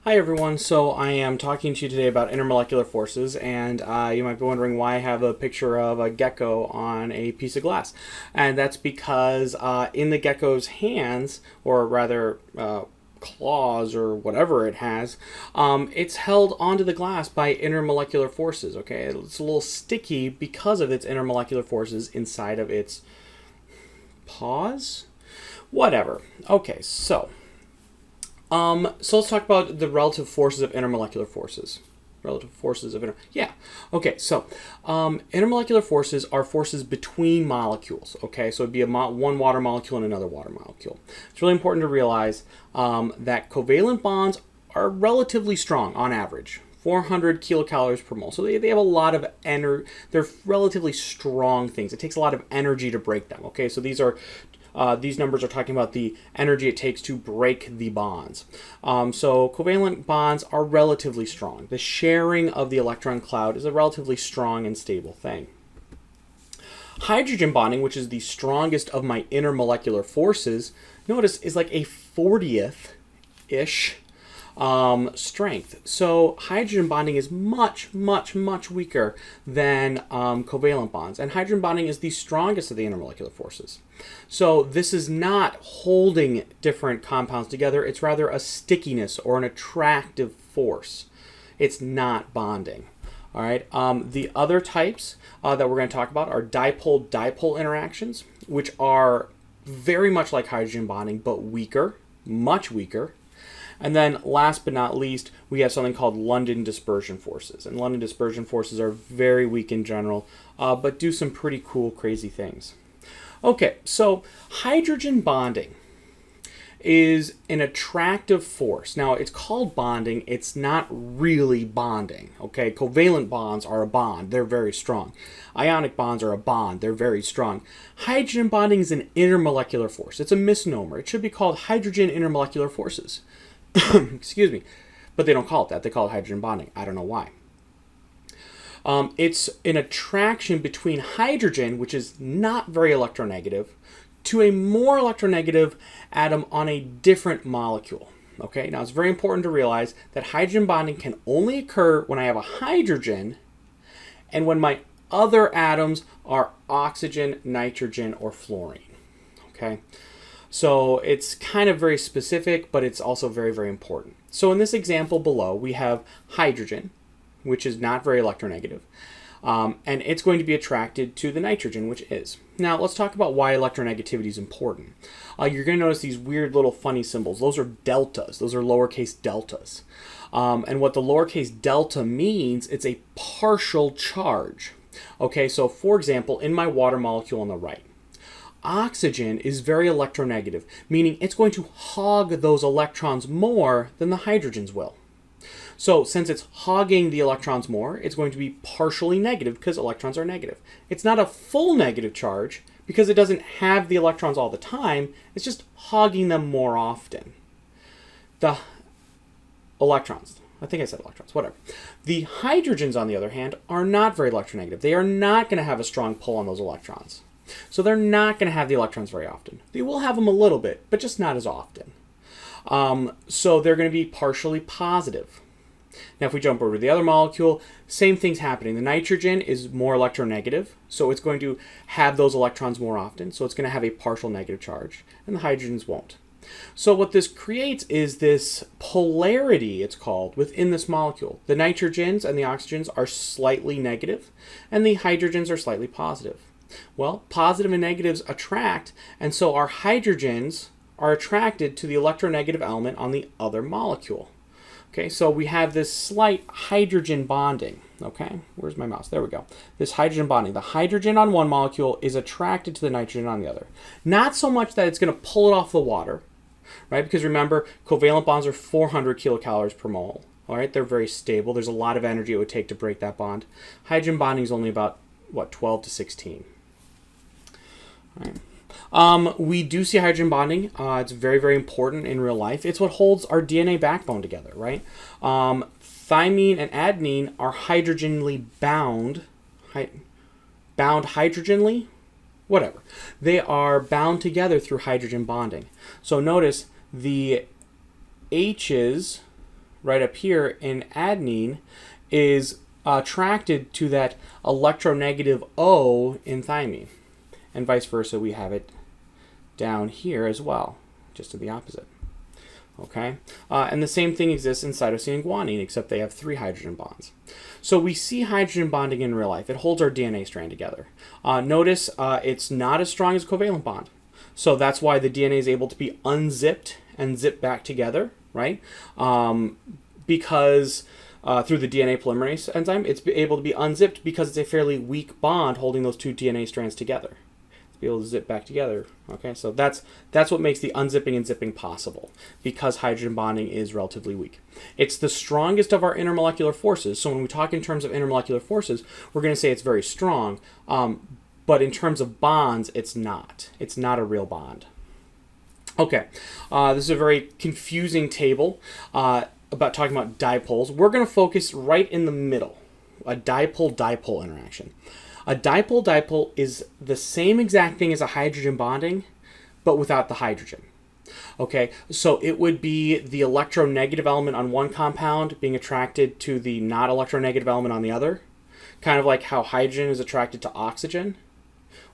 Hi everyone, so I am talking to you today about intermolecular forces, and you might be wondering why I have a picture of a gecko on a piece of glass. And that's because in the gecko's hands, or rather claws or whatever it has, it's held onto the glass by intermolecular forces, okay? It's a little sticky because of its intermolecular forces inside of its paws? Whatever. Okay, so let's talk about the relative forces of intermolecular forces. Relative forces of intermolecular forces are forces between molecules. Okay, so it'd be one water molecule and another water molecule. It's really important to realize that covalent bonds are relatively strong on average. 400 kilocalories per mole. So they have a lot of energy. They're relatively strong things. It takes a lot of energy to break them. Okay, so these numbers are talking about the energy it takes to break the bonds. So covalent bonds are relatively strong. The sharing of the electron cloud is a relatively strong and stable thing. Hydrogen bonding, which is the strongest of my intermolecular forces, notice is like a 40th-ish strength. So hydrogen bonding is much weaker than covalent bonds, and hydrogen bonding is the strongest of the intermolecular forces. So this is not holding different compounds together, it's rather a stickiness or an attractive force. It's not bonding. All right. The other types that we're going to talk about are dipole-dipole interactions, which are very much like hydrogen bonding but weaker, much weaker. And then last but not least, we have something called London dispersion forces. And London dispersion forces are very weak in general, but do some pretty cool, crazy things. Okay, so hydrogen bonding is an attractive force. Now, it's called bonding. It's not really bonding, okay? Covalent bonds are a bond. They're very strong. Ionic bonds are a bond. They're very strong. Hydrogen bonding is an intermolecular force. It's a misnomer. It should be called hydrogen intermolecular forces. Excuse me. But they don't call it that. They call it hydrogen bonding. I don't know why. It's an attraction between hydrogen, which is not very electronegative, to a more electronegative atom on a different molecule. Okay, now it's very important to realize that hydrogen bonding can only occur when I have a hydrogen and when my other atoms are oxygen, nitrogen, or fluorine. Okay, so it's kind of very specific, but it's also very important. So in this example below, we have hydrogen, which is not very electronegative, and it's going to be attracted to the nitrogen, which is. Now, let's talk about why electronegativity is important. You're going to notice these weird little funny symbols. Those are deltas. Those are lowercase deltas. And what the lowercase delta means, it's a partial charge. Okay, so for example, in my water molecule on the right, oxygen is very electronegative, meaning it's going to hog those electrons more than the hydrogens will. So since it's hogging the electrons more, it's going to be partially negative because electrons are negative. It's not a full negative charge because it doesn't have the electrons all the time. It's just hogging them more often. The electrons, I think I said electrons, whatever. The hydrogens, on the other hand, are not very electronegative. They are not going to have a strong pull on those electrons. So they're not going to have the electrons very often. They will have them a little bit, but just not as often. So they're going to be partially positive. Now, if we jump over to the other molecule, same thing's happening. The nitrogen is more electronegative, so it's going to have those electrons more often, so it's going to have a partial negative charge, and the hydrogens won't. So what this creates is this polarity, it's called, within this molecule. The nitrogens and the oxygens are slightly negative, and the hydrogens are slightly positive. Well, positive and negatives attract, and so our hydrogens are attracted to the electronegative element on the other molecule. Okay, so we have this slight hydrogen bonding. Okay, where's my mouse? There we go. This hydrogen bonding. The hydrogen on one molecule is attracted to the nitrogen on the other. Not so much that it's going to pull it off the water, right? Because remember, covalent bonds are 400 kilocalories per mole. All right, they're very stable. There's a lot of energy it would take to break that bond. Hydrogen bonding is only about, 12 to 16. All right. We do see hydrogen bonding. It's very important in real life. It's what holds our DNA backbone together, right? Thymine and adenine are hydrogenly bound. Bound hydrogenly? Whatever. They are bound together through hydrogen bonding. So notice the H's right up here in adenine is attracted to that electronegative O in thymine. And vice versa, we have it down here as well, just to the opposite. Okay, and the same thing exists in cytosine and guanine, except they have 3 hydrogen bonds. So we see hydrogen bonding in real life. It holds our DNA strand together. Notice it's not as strong as a covalent bond. So that's why the DNA is able to be unzipped and zipped back together, right? Because through the DNA polymerase enzyme, it's able to be unzipped because it's a fairly weak bond holding those 2 DNA strands together. Be able to zip back together. Okay, so that's what makes the unzipping and zipping possible, because hydrogen bonding is relatively weak. It's the strongest of our intermolecular forces. So when we talk in terms of intermolecular forces, we're going to say it's very strong, but in terms of bonds, it's not. It's not a real bond. Okay, this is a very confusing table about talking about dipoles. We're going to focus right in the middle, a dipole-dipole interaction. A dipole-dipole is the same exact thing as a hydrogen bonding, but without the hydrogen. Okay, so it would be the electronegative element on one compound being attracted to the not electronegative element on the other, kind of like how hydrogen is attracted to oxygen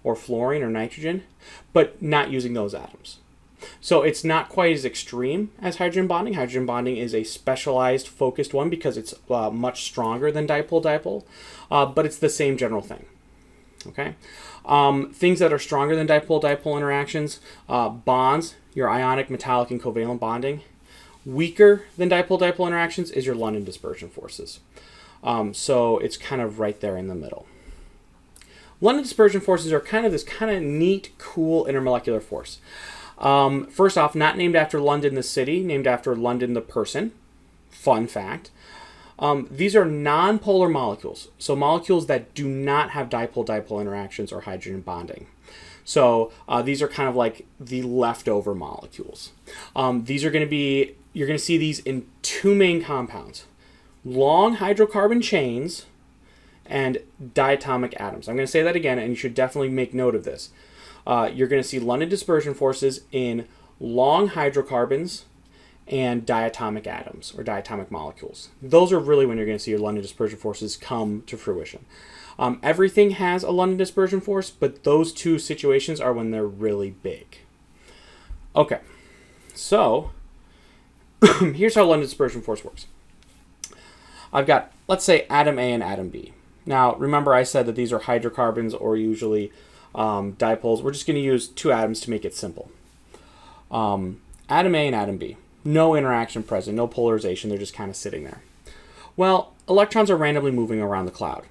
or fluorine or nitrogen, but not using those atoms. So it's not quite as extreme as hydrogen bonding. Hydrogen bonding is a specialized, focused one because it's much stronger than dipole-dipole, but it's the same general thing. Okay, things that are stronger than dipole-dipole interactions, bonds, your ionic, metallic, and covalent bonding. Weaker than dipole-dipole interactions is your London dispersion forces. So it's kind of right there in the middle. London dispersion forces are kind of this kind of neat, cool intermolecular force. First off, not named after London the city, named after London the person. Fun fact. These are nonpolar molecules, so molecules that do not have dipole-dipole interactions or hydrogen bonding. So these are kind of like the leftover molecules. These are going to be, you're going to see these in 2 main compounds: long hydrocarbon chains and diatomic atoms. I'm going to say that again, and you should definitely make note of this. You're going to see London dispersion forces in long hydrocarbons and diatomic atoms or diatomic molecules. Those are really when you're going to see your London dispersion forces come to fruition. Everything has a London dispersion force, but those 2 situations are when they're really big. Okay, so here's how London dispersion force works. I've got, let's say, atom A and atom B. Now, remember I said that these are hydrocarbons or usually dipoles. We're just going to use 2 atoms to make it simple. Atom A and atom B. No interaction present, no polarization, they're just kind of sitting there. Well, electrons are randomly moving around the cloud.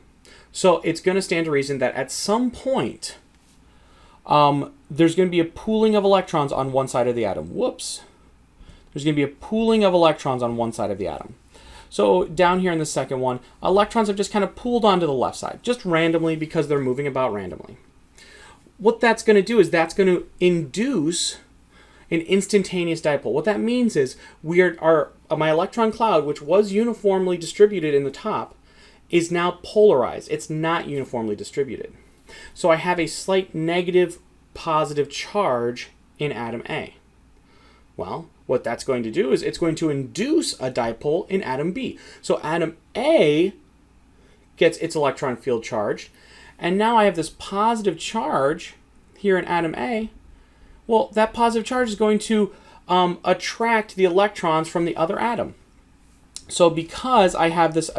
So it's going to stand to reason that at some point, there's going to be a pooling of electrons on one side of the atom. Whoops. There's going to be a pooling of electrons on one side of the atom. So down here in the second one, electrons have just kind of pooled onto the left side, just randomly because they're moving about randomly. What that's going to do is that's going to induce an instantaneous dipole. What that means is my electron cloud, which was uniformly distributed in the top, is now polarized. It's not uniformly distributed. So I have a slight negative positive charge in atom A. Well, what that's going to do is it's going to induce a dipole in atom B. So atom A gets its electron field charged, and now I have this positive charge here in atom A. Well, that positive charge is going to attract the electrons from the other atom. So because I have this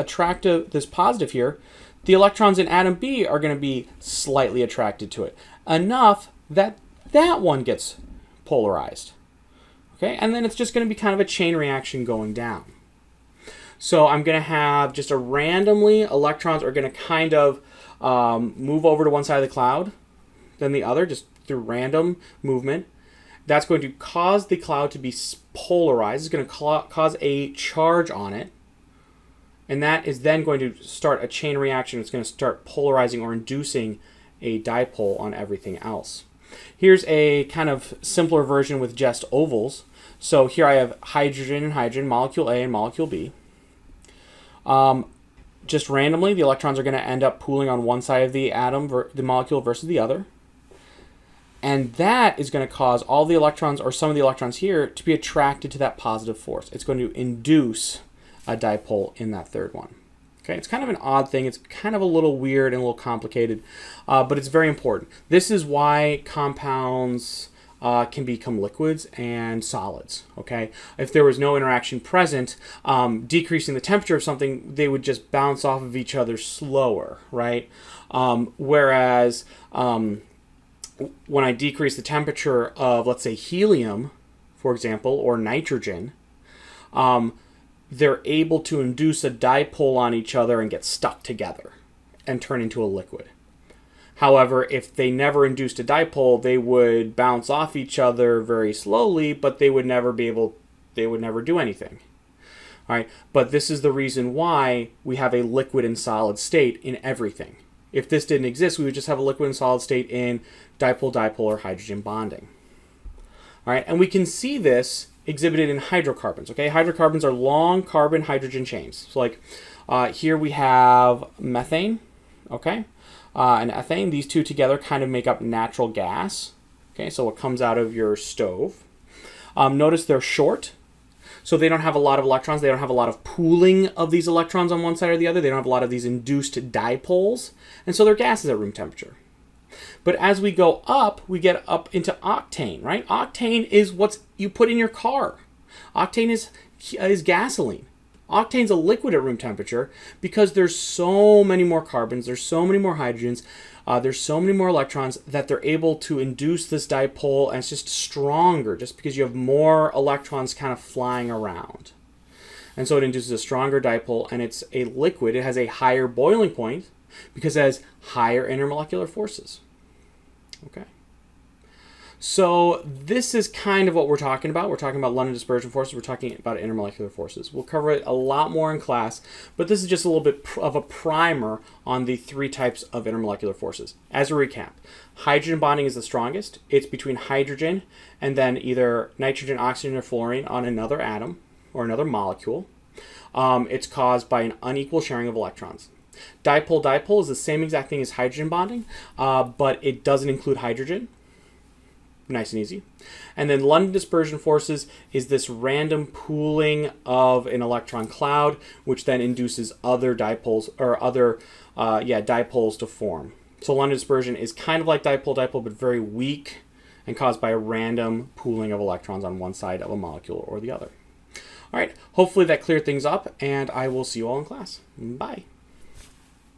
positive here, the electrons in atom B are going to be slightly attracted to it, enough that that one gets polarized. Okay, and then it's just going to be kind of a chain reaction going down. So I'm going to have just randomly, electrons are going to kind of move over to one side of the cloud, then the other, just through random movement. That's going to cause the cloud to be polarized. It's going to cause a charge on it. And that is then going to start a chain reaction. It's going to start polarizing or inducing a dipole on everything else. Here's a kind of simpler version with just ovals. So here I have hydrogen and hydrogen, molecule A and molecule B. Just randomly, the electrons are going to end up pooling on one side of the atom, the molecule versus the other. And that is going to cause all the electrons, or some of the electrons here, to be attracted to that positive force. It's going to induce a dipole in that third one. Okay, it's kind of an odd thing. It's kind of a little weird and a little complicated, but it's very important. This is why compounds can become liquids and solids. Okay, if there was no interaction present, decreasing the temperature of something, they would just bounce off of each other slower, right? Whereas when I decrease the temperature of, let's say, helium, for example, or nitrogen, they're able to induce a dipole on each other and get stuck together and turn into a liquid. However, if they never induced a dipole, they would bounce off each other very slowly, but they would never do anything. All right, but this is the reason why we have a liquid and solid state in everything. If this didn't exist, we would just have a liquid and solid state in dipole-dipole or hydrogen bonding. All right, and we can see this exhibited in hydrocarbons. Okay, hydrocarbons are long carbon hydrogen chains. So like here we have methane, okay, and ethane. These two together kind of make up natural gas. Okay, so what comes out of your stove. Notice they're short, so they don't have a lot of electrons. They don't have a lot of pooling of these electrons on one side or the other. They don't have a lot of these induced dipoles, and so they're gases at room temperature. But as we go up, we get up into octane, right? Octane is what you put in your car. Octane is gasoline. Octane's a liquid at room temperature because there's so many more carbons, there's so many more hydrogens, there's so many more electrons that they're able to induce this dipole, and it's just stronger just because you have more electrons kind of flying around. And so it induces a stronger dipole, and it's a liquid. It has a higher boiling point because it has higher intermolecular forces. Okay. So this is kind of what we're talking about. We're talking about London dispersion forces. We're talking about intermolecular forces. We'll cover it a lot more in class, but this is just a little bit of a primer on the three types of intermolecular forces. As a recap, hydrogen bonding is the strongest. It's between hydrogen and then either nitrogen, oxygen, or fluorine on another atom or another molecule. It's caused by an unequal sharing of electrons. Dipole-dipole is the same exact thing as hydrogen bonding, but it doesn't include hydrogen. Nice and easy. And then London dispersion forces is this random pooling of an electron cloud, which then induces other dipoles or other dipoles to form. So London dispersion is kind of like dipole-dipole, but very weak and caused by a random pooling of electrons on one side of a molecule or the other. All right, hopefully that cleared things up, and I will see you all in class. Bye.